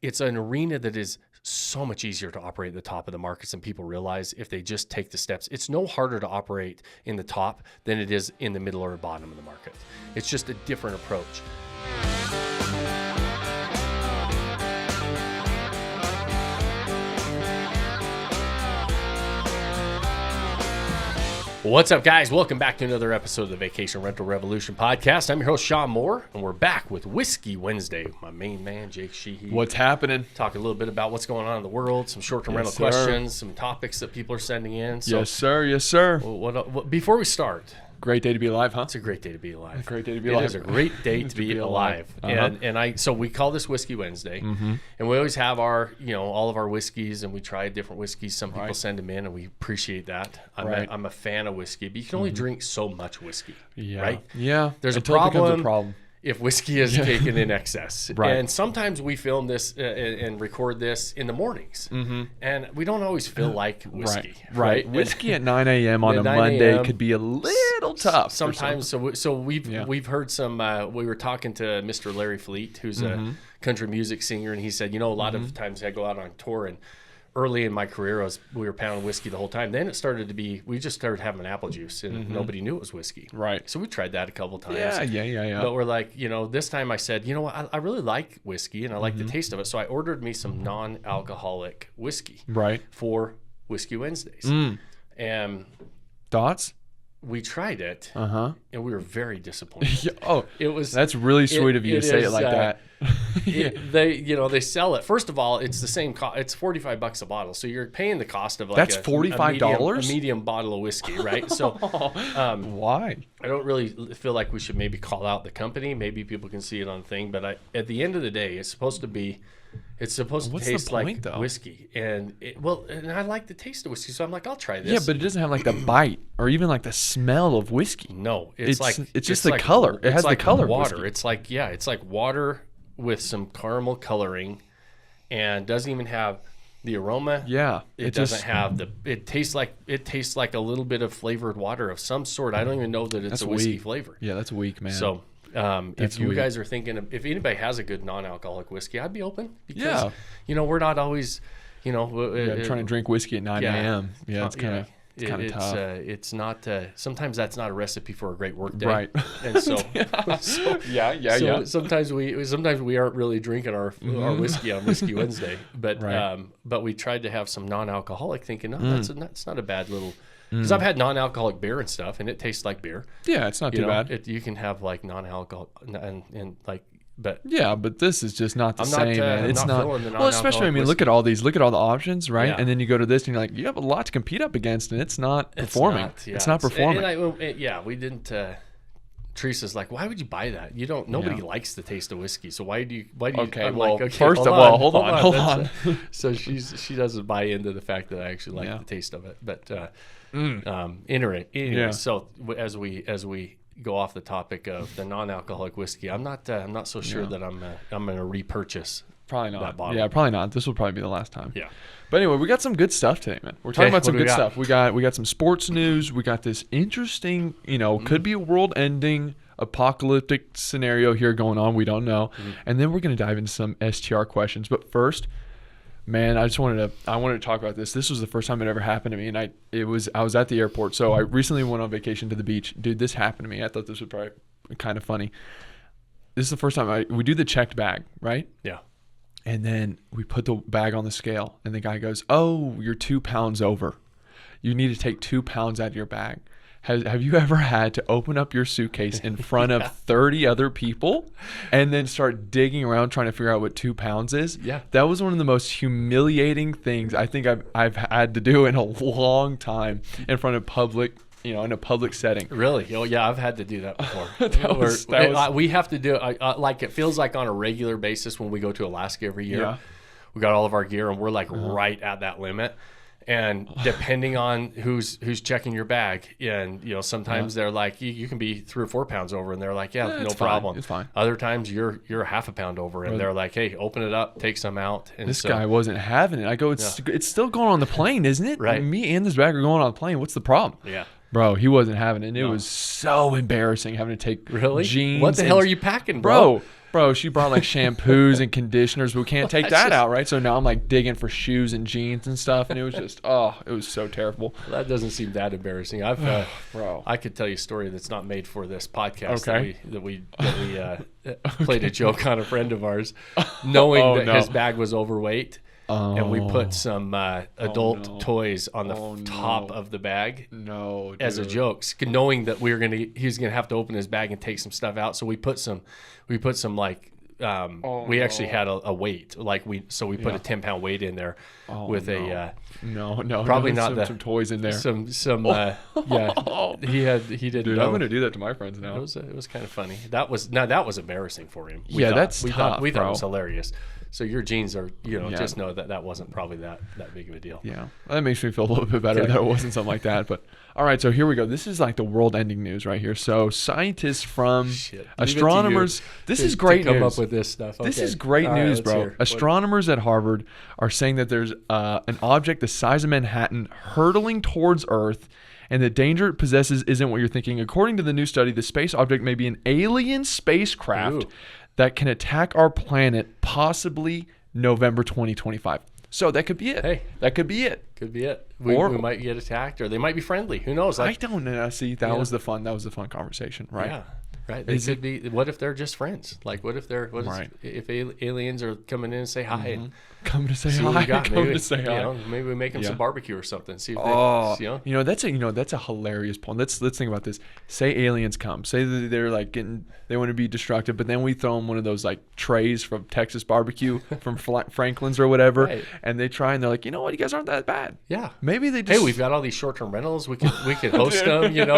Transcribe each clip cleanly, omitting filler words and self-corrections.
it's an arena that is so much easier to operate at the top of the markets than people realize if they just take the steps. It's no harder to operate in the top than it is in the middle or bottom of the market. It's just a different approach. What's up, guys? Welcome back to another episode of the Vacation Rental Revolution podcast. I'm your host, Shawn Moore, and we're back with Whiskey Wednesday. My main man, Jake Shehee. What's happening? Talk a little bit about what's going on in the world, some short-term rental questions, some topics that people are sending in. So, yes, sir. Yes, sir. Before we start... Great day to be alive, huh? It's a great day to be alive. A great day to be alive. It is a great day to be alive. So we call this Whiskey Wednesday, and we always have our, all of our whiskeys, and we try different whiskeys. Some people send them in, and we appreciate that. I'm a fan of whiskey, but you can only drink so much whiskey, right? Yeah. There's Until a it becomes a problem. If whiskey is taken in excess. Right. And sometimes we film this and record this in the mornings. And we don't always feel like whiskey. Right. Whiskey at 9 a.m. on a Monday could be a little tough. Sometimes. So we've heard some, we were talking to Mr. Larry Fleet, who's a country music singer, and he said, a lot of times I go out on tour, and early in my career, we were pounding whiskey the whole time. Then it started to be, we just started having apple juice, and nobody knew it was whiskey. Right. So we tried that a couple times. Yeah. But we're like, this time I said, I really like whiskey, and I like the taste of it. So I ordered me some non-alcoholic whiskey. Right. For Whiskey Wednesdays. And thoughts? We tried it, and we were very disappointed. That's really sweet of you to say it like that. They sell it. First of all, it's the same cost. It's $45 a bottle, so you're paying the cost of that's $45, a medium bottle of whiskey, right? So, why? I don't really feel like we should maybe call out the company. Maybe people can see it on thing, but at the end of the day, it's supposed to taste like whiskey, and I like the taste of whiskey, so I'm like, I'll try this. Yeah, but it doesn't have like the bite or even like the smell of whiskey. No, it's just the color. It has the color. Water. It's like water with some caramel coloring, and doesn't even have the aroma. Yeah, it doesn't have the. It tastes like a little bit of flavored water of some sort. I don't even know that it's a whiskey flavor. Yeah, that's weak, man. So. If you guys are thinking if anybody has a good non-alcoholic whiskey, I'd be open because we're not always trying to drink whiskey at 9 a.m. Yeah, it's kind of tough. It's not sometimes that's not a recipe for a great work day, right? And so sometimes we aren't really drinking our whiskey on Whiskey Wednesday, but we tried to have some non-alcoholic, thinking that's not a bad little. Because I've had non-alcoholic beer and stuff, and it tastes like beer. Yeah, it's not too bad. You can have like non-alcoholic but this is just not the same, man. It's not. Well, especially look at all these, look at all the options, right? Yeah. And then you go to this, and you're like, you have a lot to compete up against, and it's not performing. It's not performing. We didn't. Teresa's like, why would you buy that? Nobody likes the taste of whiskey, so why do you? Okay, first of all, hold on. So she doesn't buy into the fact that I actually like the taste of it, but. Anyway, so as we go off the topic of the non-alcoholic whiskey, I'm not so sure that I'm going to repurchase. Probably not. That bottle. Yeah, probably not. This will probably be the last time. Yeah. But anyway, we got some good stuff today, man. We're talking about some good stuff. We got some sports news. We got this interesting, could be a world-ending apocalyptic scenario here going on. We don't know. And then we're going to dive into some STR questions. But first, man, I wanted to talk about this. This was the first time it ever happened to me, and I was at the airport. So I recently went on vacation to the beach. Dude, this happened to me. I thought this was probably kind of funny. This is the first time we do the checked bag, right? Yeah. And then we put the bag on the scale, and the guy goes, "Oh, you're 2 pounds over. You need to take 2 pounds out of your bag." Have you ever had to open up your suitcase in front of 30 other people and then start digging around trying to figure out what 2 pounds is? Yeah. That was one of the most humiliating things I think I've had to do in a long time in front of public, in a public setting. Really? Oh, yeah, I've had to do that before. We have to do it. Like it feels like on a regular basis when we go to Alaska every year. Yeah. We got all of our gear and we're like right at that limit. And depending on who's checking your bag, and sometimes they're like you can be 3 or 4 pounds over, and they're like, no problem, it's fine. Other times you're a half a pound over, and they're like, hey, open it up, take some out. And this guy wasn't having it. I go, it's still going on the plane, isn't it? Right. Me and this bag are going on the plane. What's the problem? Yeah. Bro, he wasn't having it. And it was so embarrassing having to take jeans. What the hell are you packing, bro? Bro, she brought like shampoos and conditioners, but we can't take that out, right? So now I'm like digging for shoes and jeans and stuff, and it was just, it was so terrible. That doesn't seem that embarrassing. Bro, I could tell you a story that's not made for this podcast. Okay. That we played a joke on a friend of ours, knowing that his bag was overweight. And we put some adult toys on the top of the bag as a joke, knowing that he was gonna have to open his bag and take some stuff out. So we put some like we actually had a weight, like we put a 10-pound weight in there with probably not some toys in there. He didn't. Dude, know. I'm gonna do that to my friends now. It was kind of funny. That was embarrassing for him. We thought it was hilarious. So your jeans are, just know that wasn't probably that big of a deal. Yeah, that makes me feel a little bit better that it wasn't something like that. But all right, so here we go. This is like the world-ending news right here. So scientists from astronomers. This is great news. Come up with this stuff. Okay. This is great news, bro. Astronomers at Harvard are saying that there's an object the size of Manhattan hurtling towards Earth, and the danger it possesses isn't what you're thinking. According to the new study, the space object may be an alien spacecraft that can attack our planet, possibly November 2025. So that could be it. Hey, that could be it. Could be it. We might get attacked, or they might be friendly. Who knows? I don't know. See, that was the fun conversation, right? Yeah, right. They could be. What if they're just friends? Like, what if if aliens are coming in and say hi? And come to say hi. Come to say hi. Maybe we make them some barbecue or something. See if that's a hilarious point. Let's think about this. Say aliens come. Say that they're like they want to be destructive, but then we throw them one of those like trays from Texas barbecue from Franklin's or whatever, and they try and they're like, you know what, you guys aren't that bad. Yeah. Maybe they just. Hey, we've got all these short-term rentals. We could host them.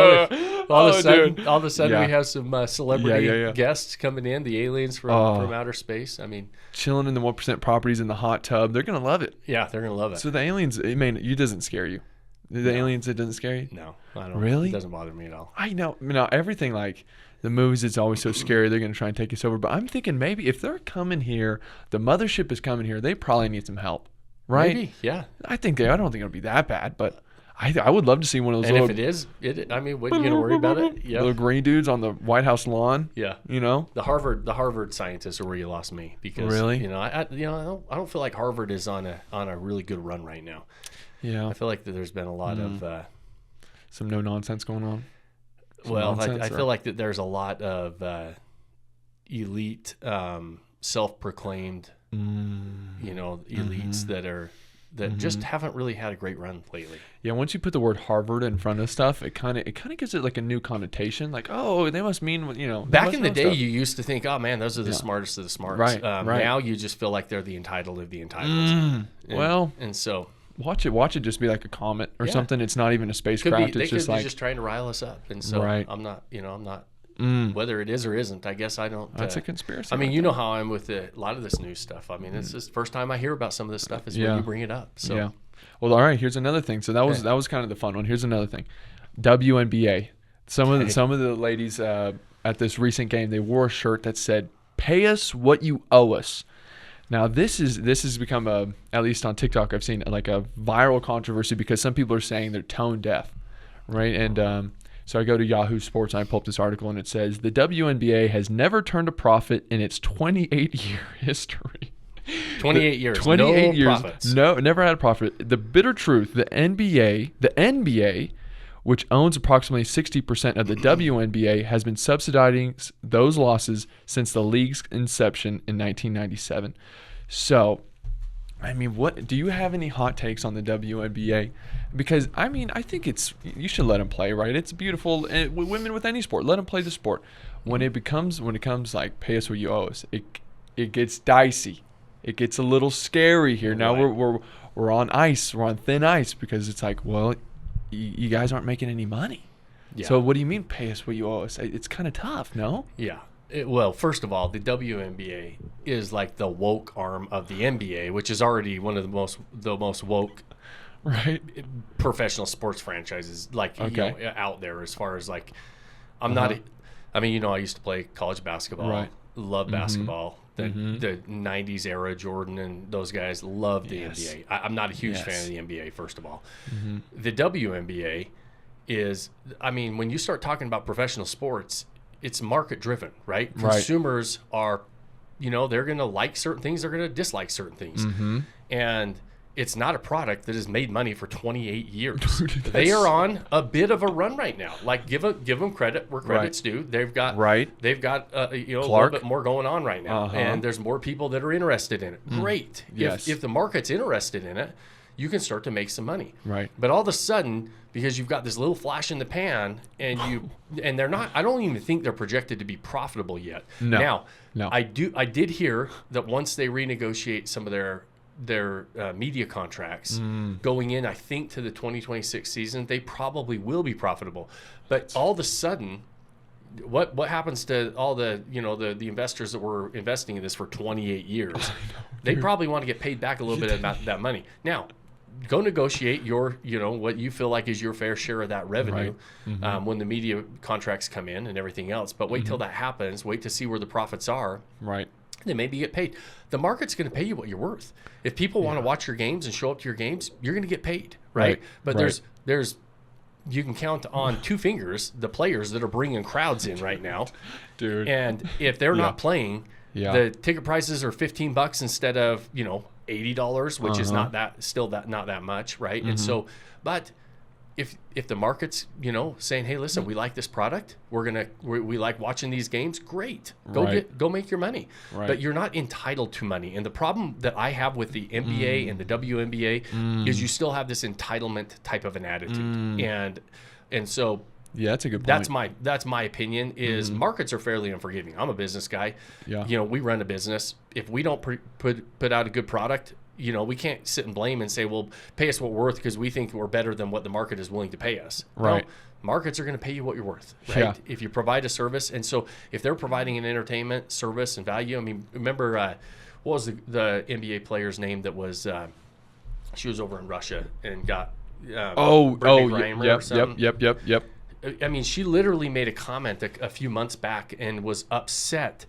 All of a sudden we have some celebrity guests coming in. The aliens from outer space. I mean, chilling in the 1% properties in the hot tub. They're gonna love it. Yeah, they're gonna love it. So the aliens, it doesn't scare you. Aliens, it doesn't scare you. No, I don't. Really? It doesn't bother me at all. I know. Everything like the movies, it's always so scary. They're gonna try and take us over. But I'm thinking maybe if they're coming here, the mothership is coming here. They probably need some help, right? Maybe, yeah. I don't think it'll be that bad, but. I would love to see one of those. And if it is, I mean, what are you gonna worry about it? Yeah. Little green dudes on the White House lawn. Yeah. The Harvard scientists are where you lost me because really, I don't feel like Harvard is on a really good run right now. Yeah. I feel like that there's been a lot of some no nonsense going on. I feel like that there's a lot of elite, self-proclaimed, elites that just haven't really had a great run lately. Yeah, once you put the word Harvard in front of stuff, it kind of gives it like a new connotation. Like, oh, they must mean, Back in the day, you used to think, oh man, those are the smartest of the smarts. Right, right. Now you just feel like they're the entitled of the entitled. And so watch it just be like a comet or something. It's not even a spacecraft. It's just like just trying to rile us up. And so I'm not. Whether it is or isn't, I guess I don't. That's a conspiracy. I mean, you know how I'm with a lot of this new stuff. I mean, this is the first time I hear about some of this stuff is when you bring it up. So. Yeah. Well, all right. Here's another thing. So that was kind of the fun one. Here's another thing. WNBA. Some of the ladies at this recent game, they wore a shirt that said, "Pay us what you owe us." Now this has become at least on TikTok, I've seen like a viral controversy because some people are saying they're tone deaf, right? And so I go to Yahoo Sports and I pull up this article and it says the WNBA has never turned a profit in its 28-year history. 28 years. 28 years. Profits. No, never had a profit. The bitter truth, the NBA, which owns approximately 60% of the WNBA, has been subsidizing those losses since the league's inception in 1997. So, I mean, what do you have any hot takes on the WNBA? Because I mean, I think you should let them play, right? It's beautiful. And women with any sport, let them play the sport. When it comes like pay us what you owe us, it gets dicey. It gets a little scary here. Now we're on ice. We're on thin ice because it's like, well, you guys aren't making any money. Yeah. So what do you mean pay us what you owe us? It's kind of tough, no? Yeah. Well, first of all, the WNBA is like the woke arm of the NBA, which is already one of the most woke professional sports franchises out there as far as like I'm not I mean, I used to play college basketball. Love basketball. The 90s era, Jordan and those guys love the NBA. I'm not a huge fan of the NBA, first of all. The WNBA is, I mean, when you start talking about professional sports, it's market driven, right? Consumers are they're going to like certain things. They're going to dislike certain things. And it's not a product that has made money for 28 years. Dude, they are on a bit of a run right now. Like give them credit where credit's due. They've got a little bit more going on right now, and there's more people that are interested in it. Great. Yes. If the market's interested in it, you can start to make some money. Right. But all of a sudden, because you've got this little flash in the pan, and they're not. I don't even think they're projected to be profitable yet. No. I did hear that once they renegotiate some of their media contracts going in, I think, to the 2026 season, they probably will be profitable. But all of a sudden, what happens to all the the investors that were investing in this for 28 years? They probably want to get paid back a little bit of that money. Now, go negotiate your what you feel like is your fair share of that revenue when the media contracts come in and everything else. But wait till that happens. Wait to see where the profits are. Right. Then maybe you get paid. The market's going to pay you what you're worth. If people want to watch your games and show up to your games, you're going to get paid, right? But there's you can count on two fingers the players that are bringing crowds in right now, dude. And if they're not playing, the ticket prices are $15 instead of $80, which is not that much, right? And so, but if the market's saying, hey, listen, we like this product, we like watching these games, great, go make your money. But you're not entitled to money. And the problem that I have with the NBA and the WNBA is you still have this entitlement type of an attitude. And so that's a good point. That's my opinion. Is markets are fairly unforgiving. I'm a business guy. We run a business. If we don't put out a good product, we can't sit and blame and say, well, pay us what we're worth because we think we're better than what the market is willing to pay us. Right. No, markets are going to pay you what you're worth, right? If you provide a service. And so if they're providing an entertainment service and value, I mean, remember, what was the NBA player's name that was, she was over in Russia and got Yep. I mean, she literally made a comment a few months back and was upset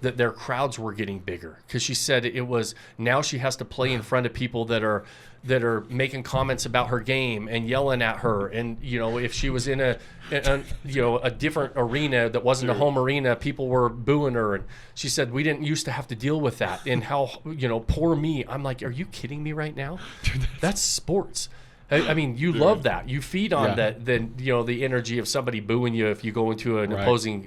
that their crowds were getting bigger because she said it was now she has to play in front of people that are making comments about her game and yelling at her, and if she was in a different arena that wasn't a home arena, people were booing her, and she said we didn't used to have to deal with that, and how poor me. I'm like, are you kidding me right now? Dude, that's sports. I mean, you love that. You feed on that. Then the energy of somebody booing you if you go into an opposing,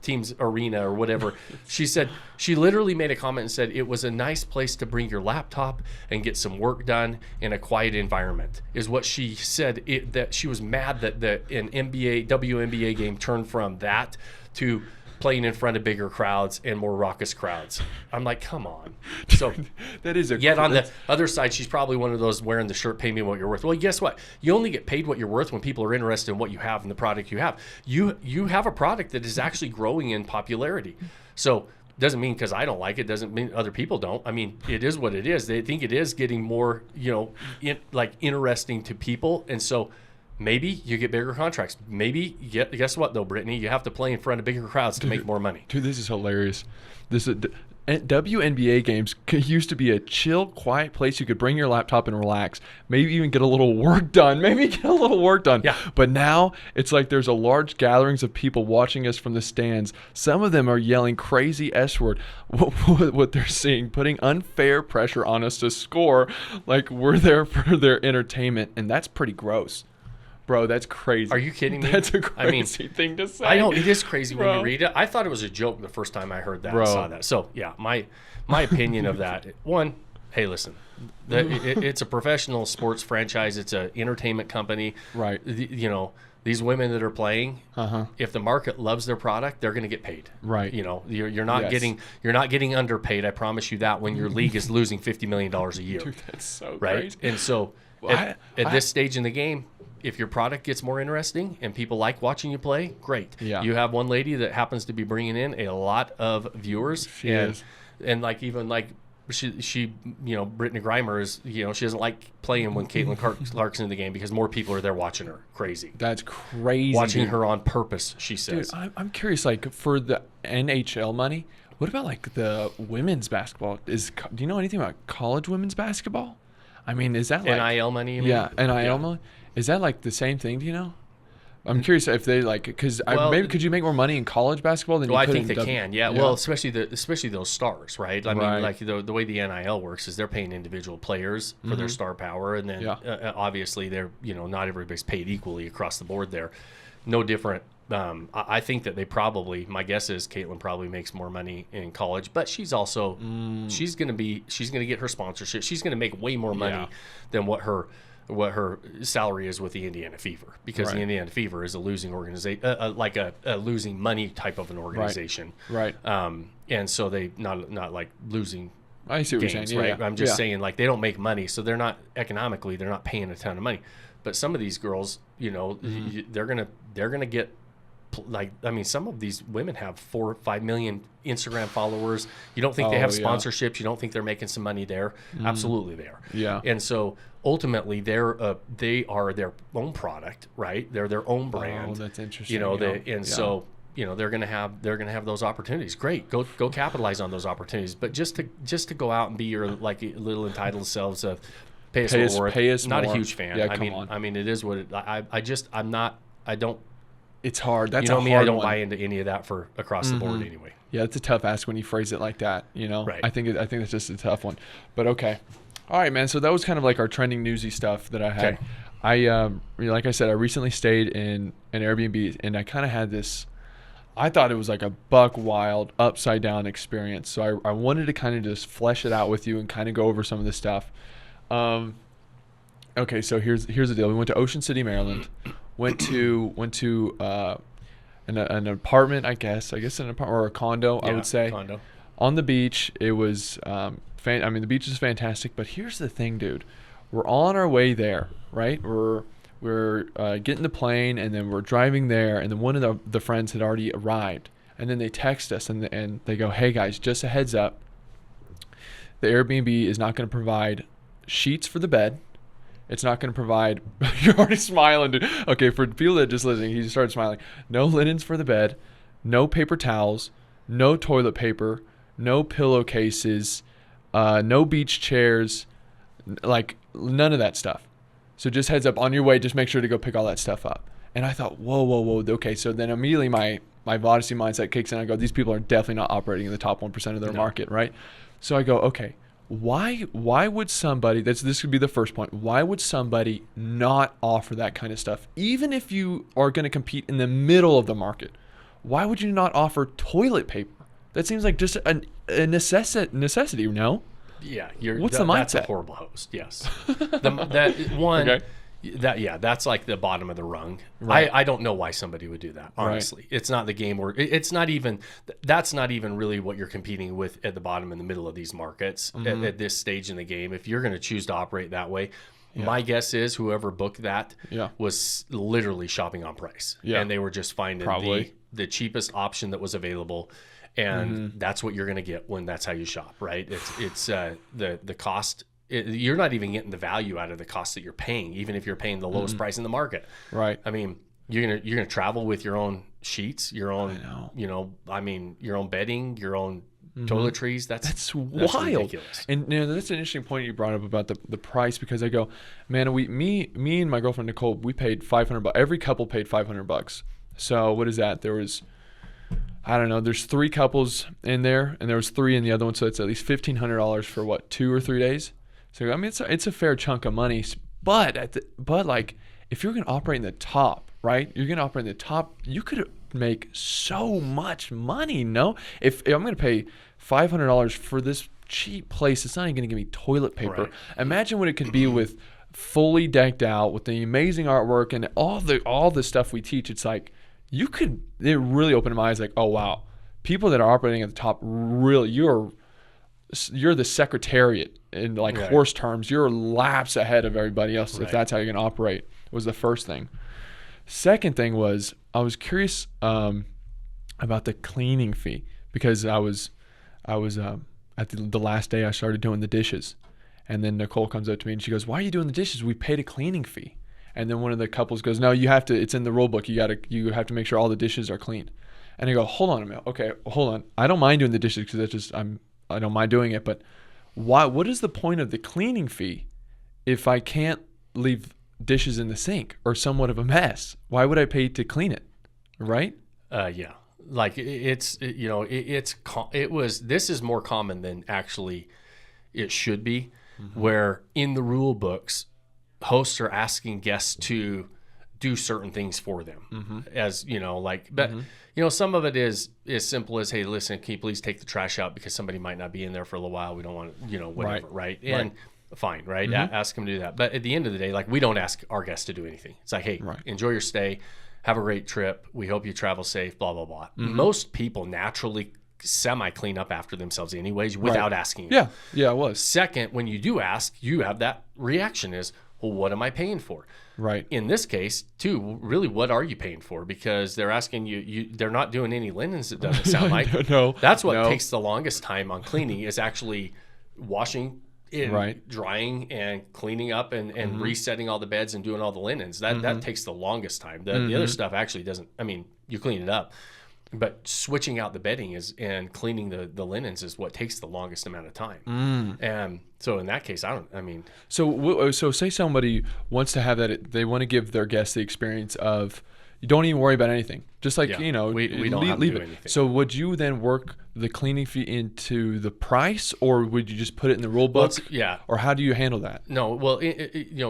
team's arena or whatever. She said she literally made a comment and said it was a nice place to bring your laptop and get some work done in a quiet environment. Is what she said. That she was mad that an WNBA game turned from that to playing in front of bigger crowds and more raucous crowds. I'm like, come on. So that is yet on the other side, she's probably one of those wearing the shirt, pay me what you're worth. Well, guess what? You only get paid what you're worth when people are interested in what you have and the product you have. You have a product that is actually growing in popularity. So doesn't mean because I don't like it, doesn't mean other people don't. I mean, it is what it is. They think it is getting more, interesting to people. And so maybe you get bigger contracts. Maybe, guess what, though, Brittany? You have to play in front of bigger crowds to make more money. Dude, this is hilarious. WNBA games used to be a chill, quiet place you could bring your laptop and relax. Maybe even get a little work done. Yeah. But now it's like there's a large gatherings of people watching us from the stands. Some of them are yelling crazy S-word. What they're seeing, putting unfair pressure on us to score like we're there for their entertainment. And that's pretty gross. Bro, that's crazy. Are you kidding me? That's a crazy thing to say. I know, it is crazy when you read it. I thought it was a joke the first time I heard that and saw that. So, yeah, my opinion of that. One, hey, listen, it's a professional sports franchise. It's an entertainment company. Right. These women that are playing, if the market loves their product, they're going to get paid. Right. You're not getting underpaid. I promise you that when your league is losing $50 million a year. Dude, that's so right. Crazy. And so at this stage in the game, if your product gets more interesting and people like watching you play, great. Yeah. You have one lady that happens to be bringing in a lot of viewers. She is. And she Brittany Griner is, she doesn't like playing when Caitlin Clark's in the game because more people are there watching her. Crazy. That's crazy. Watching her on purpose, she says. Dude, I'm curious, for the NHL money, what about the women's basketball? Do you know anything about college women's basketball? I mean, is that NIL money? You mean? Yeah, NIL money. Is that the same thing? Do you know? I'm curious if they because maybe could you make more money in college basketball than you could I think they can. Yeah. Well, especially those stars, right? I mean, like the way the NIL works is they're paying individual players for their star power, and then obviously they're not everybody's paid equally across the board there. No different. I think that they probably, my guess is Caitlin probably makes more money in college, but she's also she's gonna get her sponsorship. She's gonna make way more money than what her salary is with the Indiana Fever, because the Indiana Fever is a losing organization, like a losing money type of an organization. Right. And so they not like losing. I see what games, you're saying. Right. I'm just saying, like, they don't make money, so they're not economically, they're not paying a ton of money. But some of these girls, they're gonna get. Like, I mean, some of these women have 4 or 5 million Instagram followers. You don't think they have sponsorships? You don't think they're making some money there? Absolutely, they are. Yeah. And so ultimately, they are their own product, right? They're their own brand. Oh, that's interesting. So they're gonna have those opportunities. Great, go capitalize on those opportunities. But just to go out and be your like little entitled selves of pay us not more. A huge fan. Yeah, I mean, it is what it. I don't. It's hard. That's me. I don't buy into any of that for across the board anyway. Yeah, it's a tough ask when you phrase it like that. Right. I think it's just a tough one. But okay, all right, man. So that was kind of like our trending newsy stuff that I had. Okay. Like I said, I recently stayed in an Airbnb, and I kind of had this. I thought it was like a buck wild, upside down experience. So I wanted to kind of just flesh it out with you and kind of go over some of this stuff. Okay, so here's the deal. We went to Ocean City, Maryland. Went to an apartment, I guess an apartment or a condo, I would say. Condo. On the beach. It was the beach is fantastic, but here's the thing, dude. We're on our way there, right? We're getting the plane, and then we're driving there, and then one of the friends had already arrived, and then they text us and they go, "Hey guys, just a heads up. The Airbnb is not going to provide sheets for the bed. It's not going to provide." You're already smiling, dude. Okay, for people that are just listening, he just started smiling. No linens for the bed, no paper towels, no toilet paper, no pillowcases, no beach chairs, like none of that stuff. So just heads up, on your way, just make sure to go pick all that stuff up. And I thought, whoa. Okay, so then immediately my Vodyssey mindset kicks in. I go, these people are definitely not operating in the top 1% of their market, right? So I go, okay. Why would somebody, this could be the first point, why would somebody not offer that kind of stuff? Even if you are going to compete in the middle of the market, why would you not offer toilet paper? That seems like just a necessity, no? Yeah. What's the mindset? That's a horrible host, yes. Okay. That's like the bottom of the rung. Right. I don't know why somebody would do that, honestly. Right. It's not the game where that's not even really what you're competing with at the bottom and the middle of these markets at this stage in the game. If you're going to choose to operate that way, my guess is whoever booked that was literally shopping on price. Yeah. And they were just finding the cheapest option that was available. And that's what you're going to get when that's how you shop, right? It's the cost. You're not even getting the value out of the cost that you're paying, even if you're paying the lowest price in the market. Right. I mean, you're gonna travel with your own sheets, your own, your own bedding, your own toiletries. That's wild. Ridiculous. And that's an interesting point you brought up about the price, because I go, man, me and my girlfriend Nicole, we paid $500. Every couple paid $500. So what is that? There was, I don't know. There's 3 couples in there, and there was 3 in the other one, so it's at least $1,500 for what, 2 or 3 days. So I mean, it's a fair chunk of money, but like if you're gonna operate in the top, right? You're gonna operate in the top. You could make so much money. No, if I'm gonna pay $500 for this cheap place, it's not even gonna give me toilet paper. Right. Imagine what it could be with fully decked out with the amazing artwork and all the stuff we teach. It's like it really opened my eyes. Like, oh wow, people that are operating at the top, really, you're the secretariat in horse terms. You're laps ahead of everybody else if that's how you're going to operate, was the first thing. Second thing was I was curious about the cleaning fee, because I was at the last day I started doing the dishes, and then Nicole comes up to me and she goes, "Why are you doing the dishes? We paid a cleaning fee." And then one of the couples goes, "No, you have to. It's in the rule book. You have to make sure all the dishes are clean." And I go, "Hold on a minute. Okay, hold on. I don't mind doing the dishes because that's just I don't mind doing it, but what is the point of the cleaning fee if I can't leave dishes in the sink or somewhat of a mess. Why would I pay to clean it? Right? Yeah. Like this is more common than actually it should be, where in the rule books, hosts are asking guests to do certain things for them, as but some of it is as simple as, hey, listen, can you please take the trash out because somebody might not be in there for a little while. We don't want to, whatever. Right. And fine. Right. Ask them to do that. But at the end of the day, like, we don't ask our guests to do anything. It's like, hey, enjoy your stay. Have a great trip. We hope you travel safe, blah, blah, blah. Most people naturally semi-clean up after themselves anyways without asking. Yeah, it was. Second, when you do ask, you have that reaction is, well, what am I paying for? Right. In this case, too, really, what are you paying for? Because they're asking they're not doing any linens, it doesn't sound like. No. That's what takes the longest time on cleaning is actually washing drying and cleaning up and resetting all the beds and doing all the linens. That takes the longest time. The other stuff actually doesn't. I mean, you clean it up, but switching out the bedding and cleaning the linens is what takes the longest amount of time. And so in that case, So say somebody wants to have that. They want to give their guests the experience of, you don't even worry about anything. Just like, we don't have to do anything. So would you then work the cleaning fee into the price, or would you just put it in the rule book? Or how do you handle that? No, well,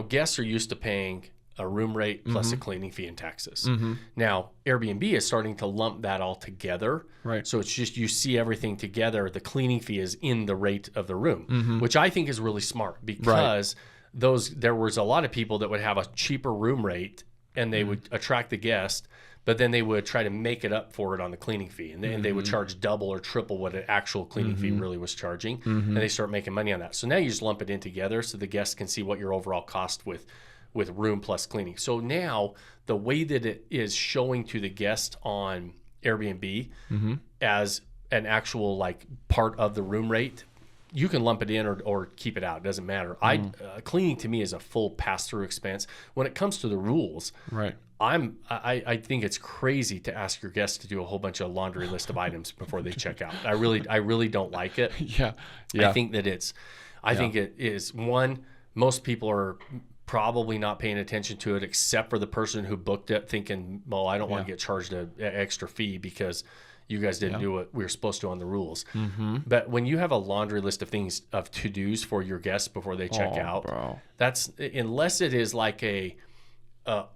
guests are used to paying a room rate plus a cleaning fee and taxes. Now, Airbnb is starting to lump that all together. Right. So it's just, you see everything together. The cleaning fee is in the rate of the room, which I think is really smart, because there was a lot of people that would have a cheaper room rate and they would attract the guest, but then they would try to make it up for it on the cleaning fee. And they would charge double or triple what an actual cleaning fee really was charging. And they start making money on that. So now you just lump it in together so the guests can see what your overall cost with room plus cleaning. So now the way that it is showing to the guest on Airbnb as an actual like part of the room rate, you can lump it in or keep it out. It doesn't matter. Cleaning to me is a full pass-through expense. When it comes to the rules, I think it's crazy to ask your guests to do a whole bunch of laundry list of items before they check out. I really don't like it. Yeah. I think that I think it is, one, most people are probably not paying attention to it, except for the person who booked it thinking, well, I don't want to get charged an extra fee because you guys didn't do what we were supposed to on the rules. But when you have a laundry list of things, of to-dos for your guests before they check out, that's, unless it is like a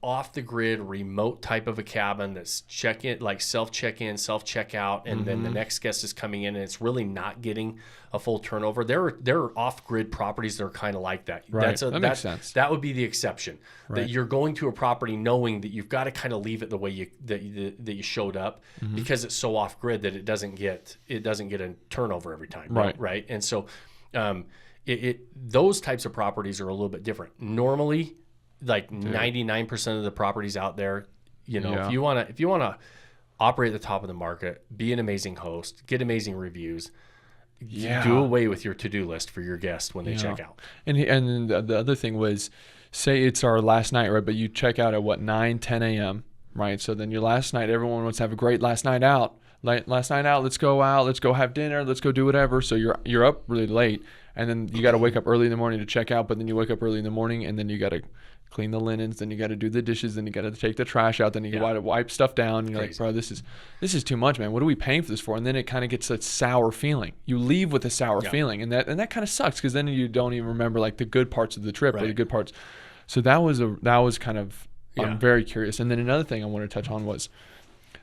off-the-grid remote type of a cabin that's check-in, like self-check-in, self-check-out, and then the next guest is coming in and it's really not getting a full turnover. There are off-grid properties that are kind of like that. Right. That makes sense. That would be the exception. That you're going to a property knowing that you've got to kind of leave it the way that you showed up, because it's so off-grid that it doesn't get a turnover every time. Right. And so those types of properties are a little bit different. Normally, like 99% of the properties out there, if you want to operate at the top of the market, be an amazing host, get amazing reviews, do away with your to-do list for your guests when they check out. And the other thing was, say it's our last night, right? But you check out at 9, 10 a.m., right? So then your last night, everyone wants to have a great last night out. Last night out, let's go have dinner, let's go do whatever. So you're up really late, and then you got to wake up early in the morning to check out. But then you wake up early in the morning, and then you got to clean the linens, then you got to do the dishes, then you got to take the trash out, then you got to wipe stuff down. And you're like, bro, this is too much, man. What are we paying for this for? And then it kind of gets that sour feeling. You leave with a sour feeling, and that kind of sucks, because then you don't even remember like the good parts of the trip or the good parts. So that was kind of I'm very curious. And then another thing I wanted to touch on was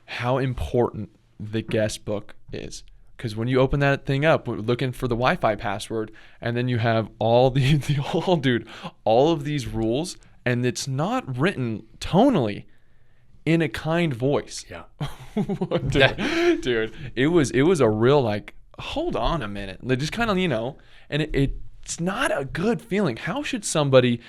how important the guest book is. Because when you open that thing up, we're looking for the Wi-Fi password, and then you have all all of these rules, and it's not written tonally in a kind voice. Yeah. dude, it was a real like, hold on a minute. They just kind of, and it's not a good feeling. How should somebody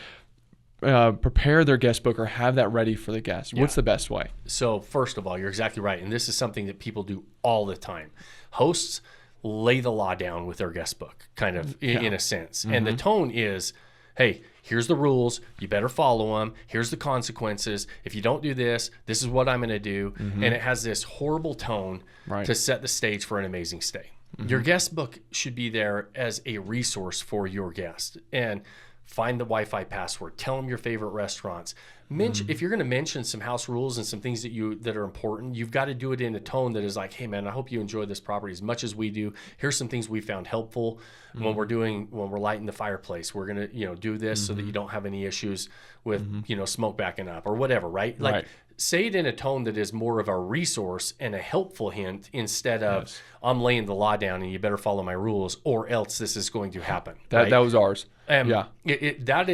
prepare their guest book or have that ready for the guest? What's the best way? So first of all, you're exactly right. And this is something that people do all the time. Hosts lay the law down with their guest book, kind of in a sense. And the tone is, hey, here's the rules. You better follow them. Here's the consequences. If you don't do this, this is what I'm going to do. And it has this horrible tone to set the stage for an amazing stay. Your guest book should be there as a resource for your guest. And find the Wi-Fi password, tell them your favorite restaurants. If you're going to mention some house rules and some things that are important, you've got to do it in a tone that is like, hey man, I hope you enjoy this property as much as we do. Here's some things we found helpful when we're lighting the fireplace. We're going to, do this so that you don't have any issues with, smoke backing up or whatever, right? Like say it in a tone that is more of a resource and a helpful hint instead of I'm laying the law down and you better follow my rules or else this is going to happen. That was ours. That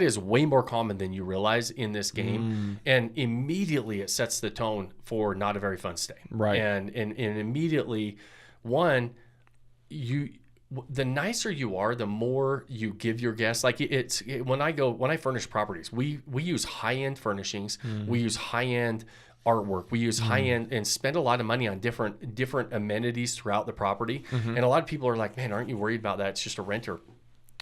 is way more common than you realize in this game, and immediately it sets the tone for not a very fun stay. Right. And immediately, the nicer you are, the more you give your guests. Like when I furnish properties, we use high-end furnishings, we use high-end artwork, we use high-end and spend a lot of money on different amenities throughout the property. And a lot of people are like, man, aren't you worried about that? It's just a renter.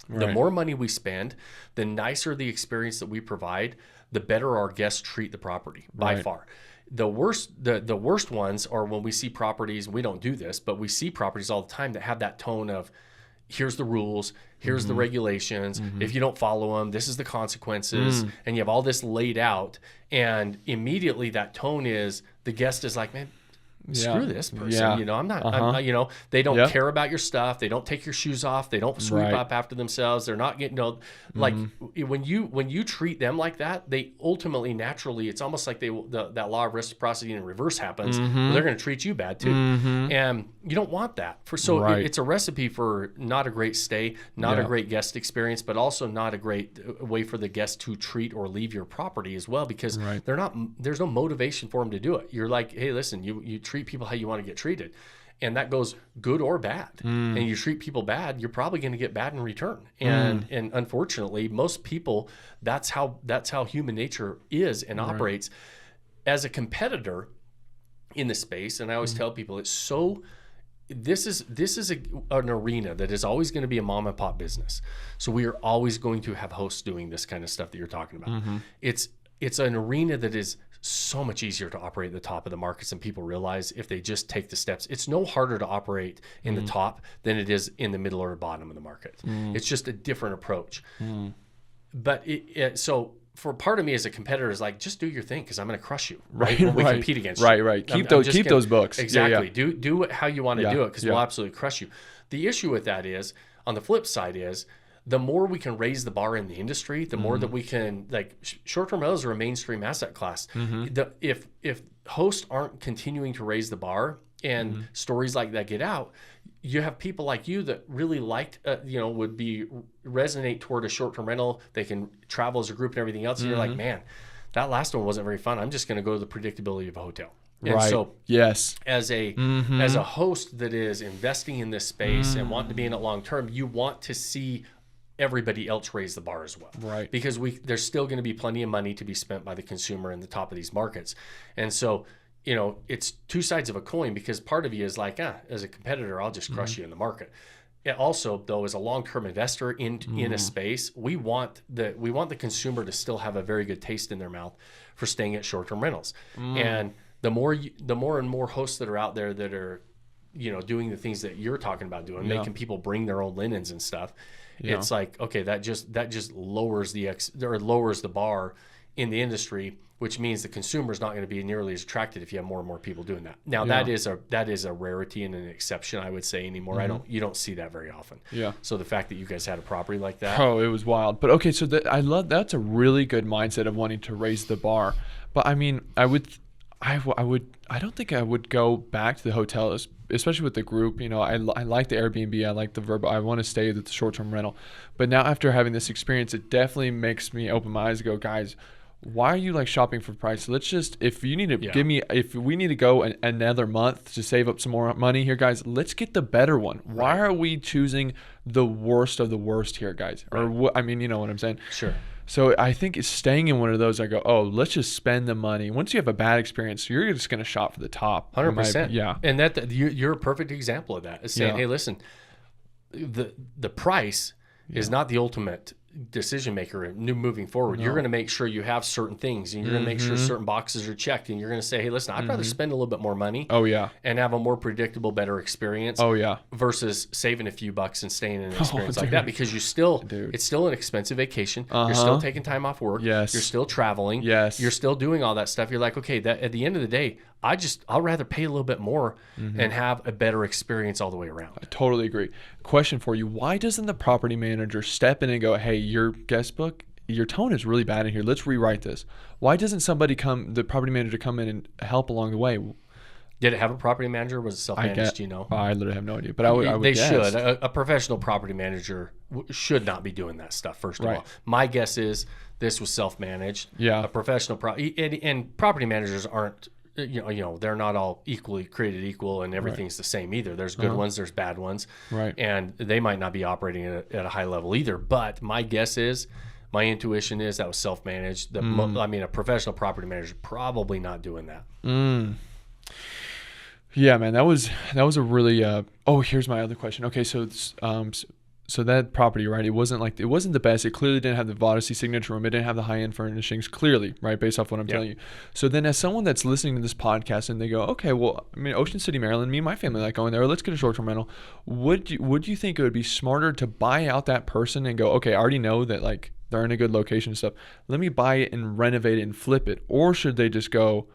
Right. The more money we spend, the nicer the experience that we provide, the better our guests treat the property by far. The worst ones are when we see properties, we don't do this, but we see properties all the time that have that tone of, here's the rules, here's the regulations, if you don't follow them, this is the consequences, and you have all this laid out, and immediately that tone is, the guest is like, man, screw this person, I'm not, they don't care about your stuff. They don't take your shoes off. They don't sweep up after themselves. They're not getting, like when you treat them like that, they ultimately, naturally, it's almost like that law of reciprocity in reverse happens. They're going to treat you bad too. And you don't want that. It's a recipe for not a great stay, not a great guest experience, but also not a great way for the guest to treat or leave your property as well, because there's no motivation for them to do it. You're like, hey, listen, you treat people how you want to get treated, and that goes good or bad. And you treat people bad, you're probably going to get bad in return. And unfortunately, most people, that's how human nature is and operates. As a competitor in the space, and I always tell people, this is an arena that is always going to be a mom and pop business. So we are always going to have hosts doing this kind of stuff that you're talking about. It's an arena that is so much easier to operate at the top of the markets than people realize if they just take the steps. It's no harder to operate in the top than it is in the middle or bottom of the market. It's just a different approach. But so for part of me as a competitor is like, just do your thing, because I'm going to crush you. Right. When we compete against you. Right. Keep those books. Exactly. Do it how you want to do it, because we'll absolutely crush you. The issue with that is, on the flip side is, the more we can raise the bar in the industry, the more that we can, like, short-term rentals are a mainstream asset class. If hosts aren't continuing to raise the bar and stories like that get out, you have people like you that really liked, would resonate toward a short-term rental. They can travel as a group and everything else. And you're like, man, that last one wasn't very fun. I'm just going to go to the predictability of a hotel. And so as a host that is investing in this space and wanting to be in it long-term, you want to see everybody else raise the bar as well. Right. Because there's still going to be plenty of money to be spent by the consumer in the top of these markets. And so, it's two sides of a coin, because part of you is like, as a competitor, I'll just crush you in the market. Also, though, as a long-term investor in a space, we want the consumer to still have a very good taste in their mouth for staying at short-term rentals. And the more and more hosts that are out there that are, doing the things that you're talking about doing, making people bring their own linens and stuff, it's like, okay, that just lowers the bar in the industry, which means the consumer is not going to be nearly as attracted if you have more and more people doing that. Now that is a rarity and an exception, I would say, anymore. You don't see that very often. So the fact that you guys had a property like that, it was wild. But okay, so I love that's a really good mindset of wanting to raise the bar. But I mean, I don't think I would go back to the hotel, especially with the group. I like the Airbnb, I like the Verbo, I want to stay with the short-term rental. But now, after having this experience, it definitely makes me open my eyes and go, guys, why are you like shopping for price? Let's just, if you need to if we need to go another month to save up some more money here, guys, let's get the better one. Why are we choosing the worst of the worst here, guys? Or what? I mean, you know what I'm saying? Sure. So I think it's staying in one of those, I go, let's just spend the money. Once you have a bad experience, you're just going to shop for the top. 100%. Yeah. And you're a perfect example of that. It's saying, hey, listen, the price is not the ultimate decision maker and moving forward. You're going to make sure you have certain things, and you're going to make sure certain boxes are checked, and you're going to say, hey, listen, I'd rather spend a little bit more money and have a more predictable, better experience versus saving a few bucks and staying in an experience like that, because it's still an expensive vacation. You're still taking time off work. You're still traveling. You're still doing all that stuff. You're like, okay, that at the end of the day, I'll rather pay a little bit more and have a better experience all the way around. I totally agree. Question for you. Why doesn't the property manager step in and go, hey, your guest book, your tone is really bad in here. Let's rewrite this. Why doesn't the property manager come in and help along the way? Did it have a property manager, or was it self-managed? Do you know? I literally have no idea, but I would they guess. Should. A professional property manager should not be doing that stuff, first of all. My guess is this was self-managed. Yeah. A professional and property managers aren't, they're not all equally created equal, and everything's the same either. There's good ones, there's bad ones, and they might not be operating at a high level either. But my intuition is that was self-managed. A professional property manager is probably not doing that. Yeah, man, that was a really. Here's my other question. Okay, so that property, right? It wasn't the best. It clearly didn't have the Vodyssey signature room. It didn't have the high-end furnishings, clearly, right? Based off what I'm telling you. So then, as someone that's listening to this podcast and they go, okay, well, I mean, Ocean City, Maryland, me and my family like going there. Let's get a short-term rental. Would you think it would be smarter to buy out that person and go, okay, I already know that like they're in a good location and stuff. Let me buy it and renovate it and flip it, or should they just go?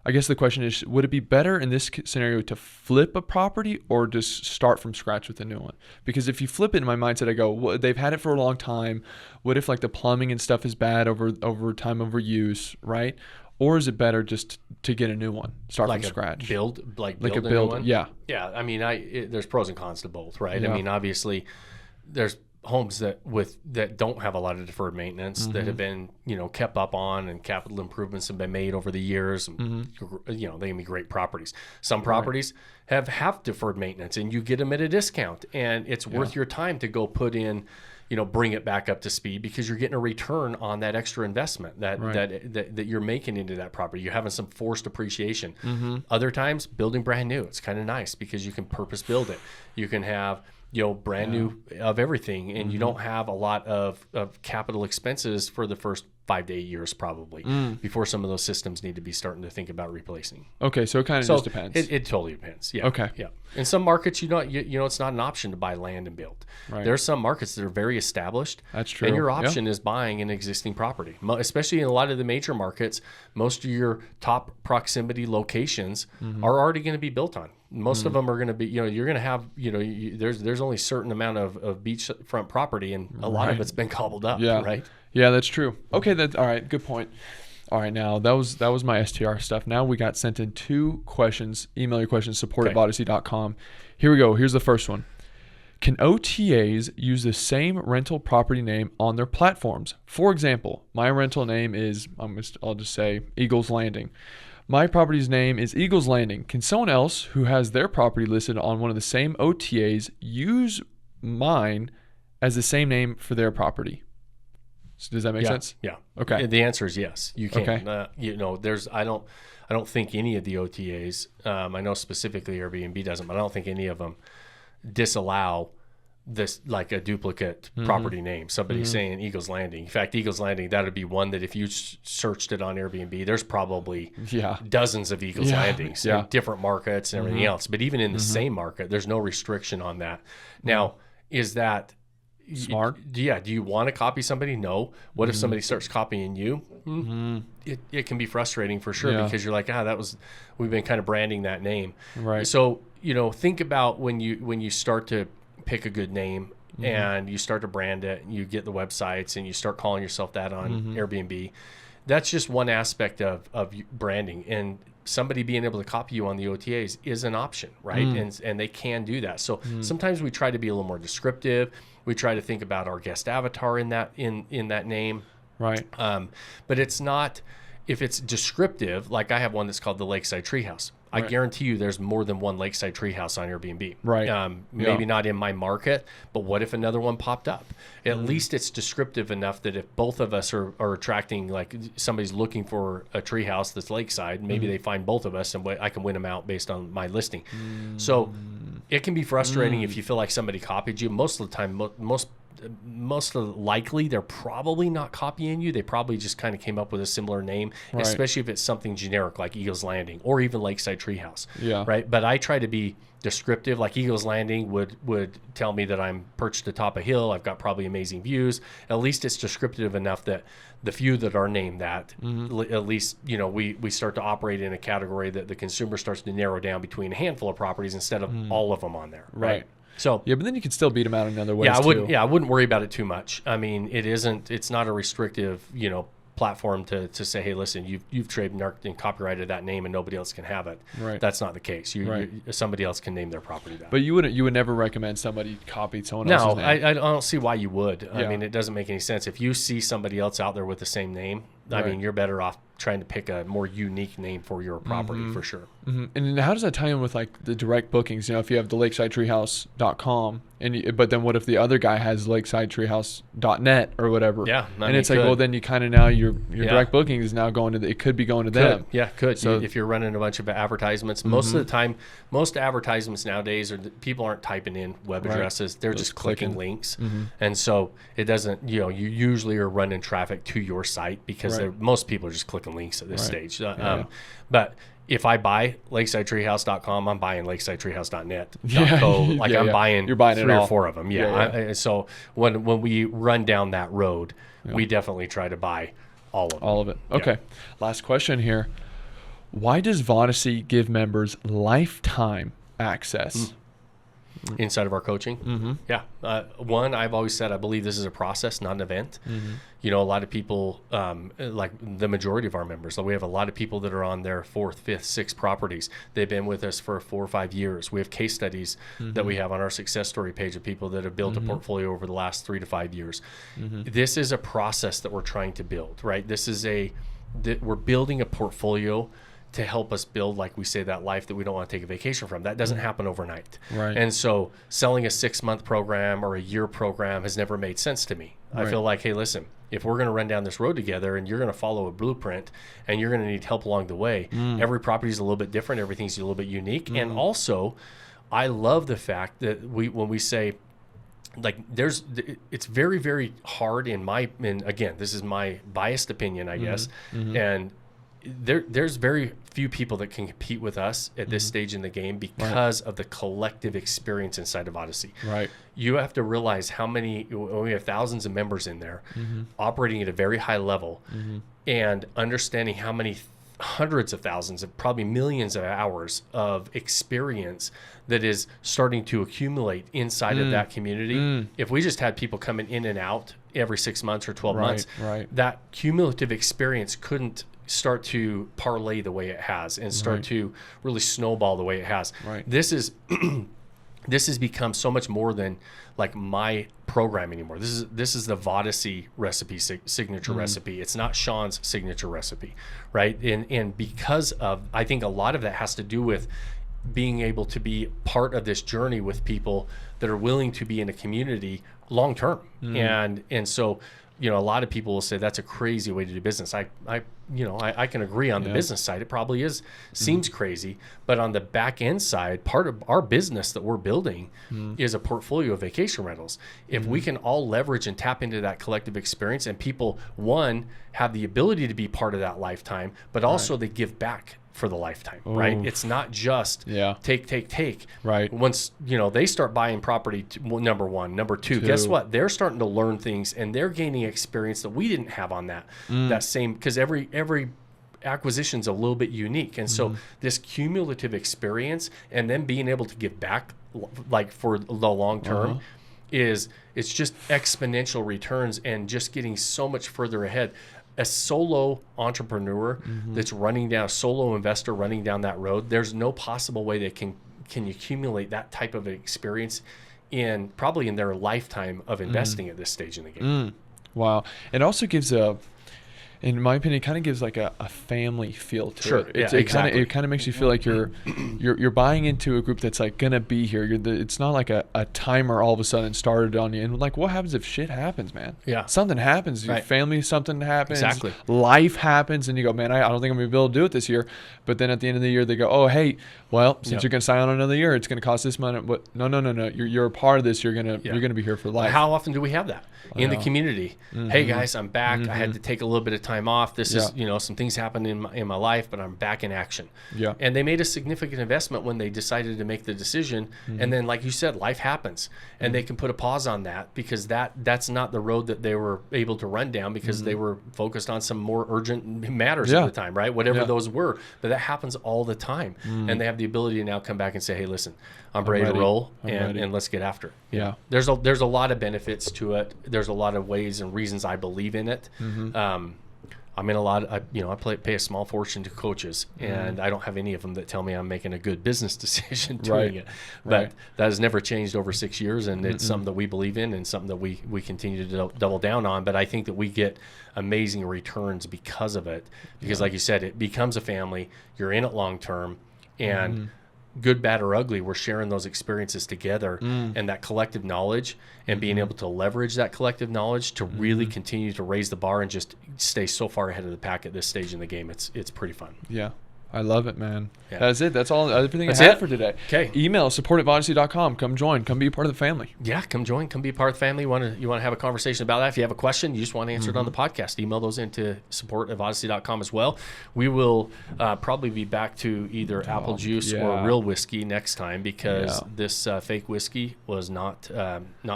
I guess the question is, would it be better in this scenario to flip a property or just start from scratch with a new one? Because if you flip it, in my mindset, I go, well, they've had it for a long time. What if like the plumbing and stuff is bad over time over use, right? Or is it better just to get a new one, start from scratch? Build a new one? Yeah. I mean, there's pros and cons to both, right? Yeah. I mean, obviously, there's homes that don't have a lot of deferred maintenance that have been kept up on, and capital improvements have been made over the years. They can be great properties. Some properties have deferred maintenance, and you get them at a discount, and it's worth your time to go put in, bring it back up to speed, because you're getting a return on that extra investment that you're making into that property. You're having some forced appreciation. Other times, building brand new, it's kind of nice because you can purpose build it. You can have brand new of everything, and you don't have a lot of capital expenses for the first 5 to 8 years probably before some of those systems need to be starting to think about replacing. Okay, so it kind of just depends. It totally depends. Yeah. Okay. Yeah. In some markets, it's not an option to buy land and build. Right. There are some markets that are very established. That's true. And your option is buying an existing property. Especially in a lot of the major markets, most of your top proximity locations are already going to be built on. Most of them are going to be, you're going to have, there's only a certain amount of beachfront property, and a lot of it's been cobbled up, right? Yeah, that's true. Okay, all right, good point. All right, now that was my STR stuff. Now we got sent in 2 questions. Email your questions, support@vodyssey.com. Here we go. Here's the first one. Can OTAs use the same rental property name on their platforms? For example, my rental name is, I'll just say Eagles Landing. My property's name is Eagles Landing. Can someone else who has their property listed on one of the same OTAs use mine as the same name for their property? So does that make sense? Yeah. Okay. The answer is yes. You can. Okay. I don't think any of the OTAs. I know specifically Airbnb doesn't, but I don't think any of them disallow this, like a duplicate property name. Somebody saying Eagles Landing. In fact, Eagles Landing, that would be one that if you searched it on Airbnb, there's probably dozens of Eagles Landings in different markets and everything else. But even in the same market, there's no restriction on that. Now, is that smart? Do you want to copy somebody? No. What if somebody starts copying you? It can be frustrating for sure, because you're like, we've been kind of branding that name. Right. So, think about when you start to pick a good name and you start to brand it, and you get the websites and you start calling yourself that on Airbnb. That's just one aspect of branding, and somebody being able to copy you on the OTAs is an option, right? And they can do that. So sometimes we try to be a little more descriptive. We try to think about our guest avatar in that name. Right. But it's not, if it's descriptive, like I have one that's called the Lakeside Treehouse. I guarantee you there's more than one Lakeside Treehouse on Airbnb. Right. Maybe not in my market, but what if another one popped up? At least it's descriptive enough that if both of us are attracting, like somebody's looking for a treehouse that's lakeside, maybe they find both of us and I can win them out based on my listing. So it can be frustrating if you feel like somebody copied you. Most of the time, most most likely they're probably not copying you. They probably just kind of came up with a similar name, right. especially if it's something generic like Eagles Landing or even Lakeside Treehouse. Yeah. Right. But I try to be descriptive. Like Eagles Landing would tell me that I'm perched atop a hill. I've got probably amazing views. At least it's descriptive enough that the few that are named that, at least, you know, we start to operate in a category that the consumer starts to narrow down between a handful of properties instead of all of them on there. Right. So yeah, but then you can still beat them out in other ways. I wouldn't worry about it too much. I mean, it's not a restrictive, you know, platform to say, hey, listen, you've trademarked and copyrighted that name and nobody else can have it. Right. That's not the case. Somebody else can name their property that. But you would never recommend somebody copied someone else's name. No, I don't see why you would. I mean, it doesn't make any sense. If you see somebody else out there with the same name, I mean, you're better off trying to pick a more unique name for your property for sure. And then how does that tie in with like the direct bookings? You know, if you have the lakesidetreehouse.com but then what if the other guy has lakesidetreehouse.net or whatever? Yeah. And it's like, well, then you kind of now your direct booking is now going to it could be going to them. Yeah, could. So if you're running a bunch of advertisements, most of the time, most advertisements nowadays people aren't typing in web addresses. They're just clicking links. And so it doesn't, you know, you usually are running traffic to your site because most people are just clicking links at this stage. But if I buy lakesidetreehouse.com, I'm buying lakesidetreehouse.net. I'm buying You're buying 3 or 4 of them. So when we run down that road, we definitely try to buy all of them. All of it. Okay. Last question here. Why does Vodyssey give members lifetime access? Inside of our coaching? One, I've always said I believe this is a process, not an event. You know, a lot of people, like the majority of our members, so we have a lot of people that are on their 4th, 5th, 6th properties. They've been with us for 4 or 5 years. We have case studies that we have on our success story page of people that have built a portfolio over the last 3 to 5 years. This is a process that we're trying to build, right? We're building a portfolio to help us build, like we say, that life that we don't want to take a vacation from. That doesn't happen overnight. Right. And so selling a 6-month program or a year program has never made sense to me. I feel like, hey, listen, if we're going to run down this road together and you're going to follow a blueprint and you're going to need help along the way, every property is a little bit different. Everything's a little bit unique. And also, I love the fact that when we say, like, it's very, very hard and again, this is my biased opinion, I guess. And there's very few people that can compete with us at this stage in the game because of the collective experience inside of Vodyssey. Right. You have to realize we have thousands of members in there operating at a very high level and understanding how many hundreds of thousands of probably millions of hours of experience that is starting to accumulate inside of that community. If we just had people coming in and out every 6 months or 12 months, that cumulative experience couldn't start to parlay the way it has and start to really snowball the way it has. This is this has become so much more than like my program anymore. This is the Vodyssey recipe, signature recipe. It's not Shawn's signature recipe, right? And because of, I think a lot of that has to do with being able to be part of this journey with people that are willing to be in a community long term. And so, you know, a lot of people will say that's a crazy way to do business. I can agree on the business side. It probably seems crazy, but on the back end side, part of our business that we're building is a portfolio of vacation rentals. If we can all leverage and tap into that collective experience, and people, one, have the ability to be part of that lifetime, but also they give back for the lifetime, right? It's not just take. Right. Once, you know, they start buying property, number one. Number two, guess what? They're starting to learn things and they're gaining experience that we didn't have on that same, because every acquisition's a little bit unique. And so this cumulative experience and then being able to give back, like for the long term, it's just exponential returns and just getting so much further ahead. A solo entrepreneur that's solo investor running down that road, there's no possible way they can accumulate that type of experience probably in their lifetime of investing at this stage in the game. Wow. It also gives in my opinion, it kind of gives like a family feel to it. Exactly. It kind of makes you feel like you're buying into a group that's like gonna be here. It's not like a timer all of a sudden started on you. And like, what happens if shit happens, man? Yeah, something happens. Your family, something happens. Exactly. Life happens, and you go, man, I don't think I'm gonna be able to do it this year. But then at the end of the year, they go, oh, hey, well, since you're gonna sign on another year, it's gonna cost this money. But no. You're a part of this. You're gonna be here for life. How often do we have that in the community? Hey guys, I'm back. I had to take a little bit of time off. This is, some things happened in my life, but I'm back in action. Yeah. And they made a significant investment when they decided to make the decision. And then, like you said, life happens, and they can put a pause on that because that's not the road that they were able to run down because they were focused on some more urgent matters at the time, right? Whatever those were. But that happens all the time. And they have the ability to now come back and say, hey, listen, I'm ready to roll, and let's get after it. Yeah. There's a lot of benefits to it. There's a lot of ways and reasons I believe in it. I'm in I pay a small fortune to coaches, and I don't have any of them that tell me I'm making a good business decision doing it. But that has never changed over 6 years, and it's something that we believe in and something that we continue to double down on. But I think that we get amazing returns because of it. Because like you said, it becomes a family. You're in it long term, and good, bad, or ugly, we're sharing those experiences together and that collective knowledge and being able to leverage that collective knowledge to really continue to raise the bar and just stay so far ahead of the pack at this stage in the game. It's pretty fun. Yeah. I love it, man. Yeah. That's it. That's all. Everything I had for today. Okay. Email support@vodyssey.com. Come join. Come be a part of the family. Yeah, come join. Come be a part of the family. You want to have a conversation about that? If you have a question, you just want to answer it on the podcast, email those into support@vodyssey.com as well. We will probably be back to either apple juice or real whiskey next time because this fake whiskey was not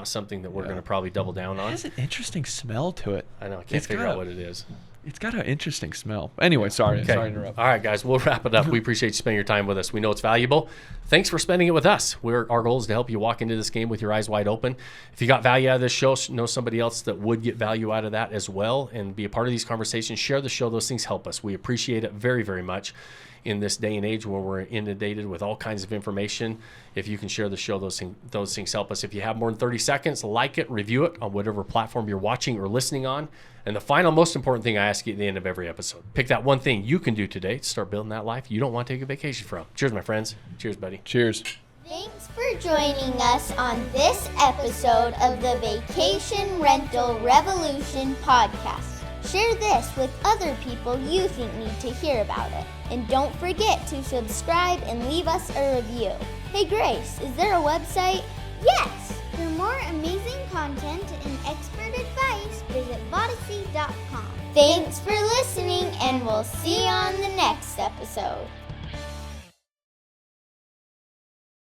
something that we're going to probably double down on. It has an interesting smell to it. I know. I can't figure out what it is. It's got an interesting smell. Anyway, sorry to interrupt. All right, guys, we'll wrap it up. We appreciate you spending your time with us. We know it's valuable. Thanks for spending it with us. Our goal is to help you walk into this game with your eyes wide open. If you got value out of this show, know somebody else that would get value out of that as well and be a part of these conversations. Share the show. Those things help us. We appreciate it very, very much in this day and age where we're inundated with all kinds of information. If you can share the show, those things help us. If you have more than 30 seconds, like it, review it on whatever platform you're watching or listening on. And the final, most important thing I ask you at the end of every episode, pick that one thing you can do today to start building that life you don't want to take a vacation from. Cheers, my friends. Cheers, buddy. Cheers. Thanks for joining us on this episode of the Vacation Rental Revolution podcast. Share this with other people you think need to hear about it. And don't forget to subscribe and leave us a review. Hey Grace, is there a website? Yes! For more amazing content and expert advice, visit Vodyssey.com. Thanks for listening, and we'll see you on the next episode.